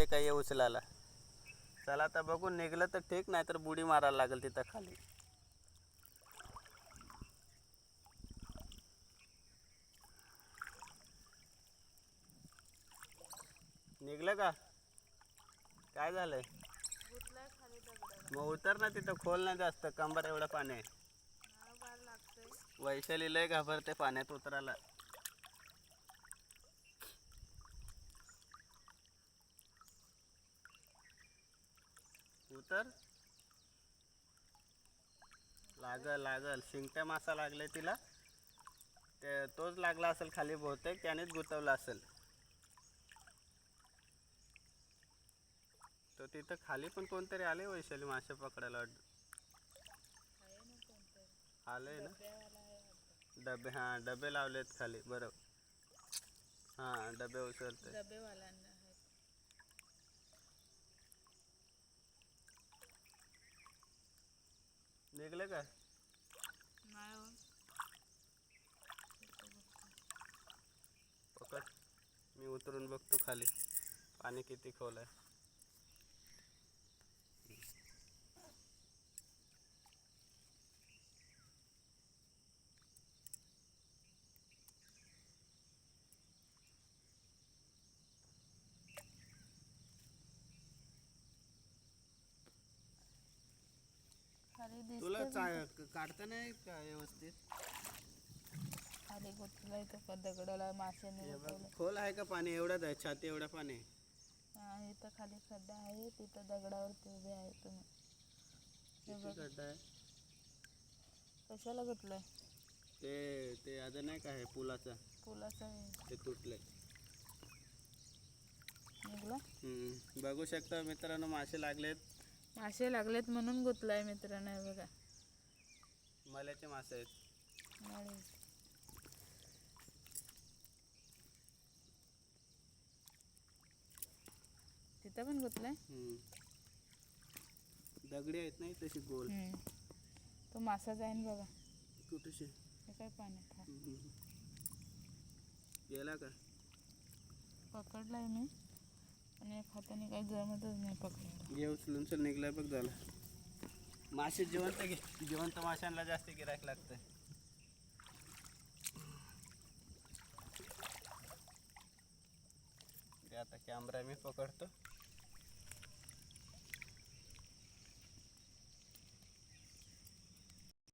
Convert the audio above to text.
काय ये उचलायला. चला आता बघून निघलं तर ठीक, नाही तर बुडी मारायला लागेल तिथं खाली. निघलं का? काय झालंय? मग उतर ना, तिथं खोल नाही जास्त, कंबर एवढं पाणी आहे. वैशाली लय घाबरते पाण्यात उतरायला. उतर. लागल लागल, शिंगट्या मासा लागले तिला. ते तोच लागला असेल खाली बहुतेक, त्यानेच गुतवला असेल. तो तिथं खाली पण कोणतरी आले वैशाली मासे पकडायला. आले ना डबे, हां डबे लावलेत खाली बरोबर. हां डबे उचलते. निघले का? पकड, मी उतरून बघतो खाली पाणी किती खोल आहे. तुला काढता नाही का व्यवस्थित? खाली गुतलाय तो दगडाला माशाने खोल आहे का पाणी? एवढंच आहे, छाती एवढं पाणी आहे. इथं खाली खड्डा आहे, तिथं दगडावरती उभे आहे तुम्ही. किती खड्डा आहे? कशाला गुतलाय? ते आता नाही का आहे पुलाचा आहे. ते तुटले. निघला? बघू शकता मित्रांनो, मासे लागलेत. मासे लागलेत म्हणून गुतलाय मित्रांनो. हे बघा, मल्याचे मासे आहेत. तिथं पण गुतलाय. दगडी आहेत नाही तशी गोल. तो मासा जाईन बघा. कुठेशी? हे काय पाण्यात गेला का? पकडलाय मी, आणि एक हाताने काही जमतच नाही पकडायला. घे उचलून, चल निघलाय बघ. झाला मासे जिवंत घे, जिवंत माशांना जास्त गिरायक लागतंय. आता कॅमेरा मी पकडतो.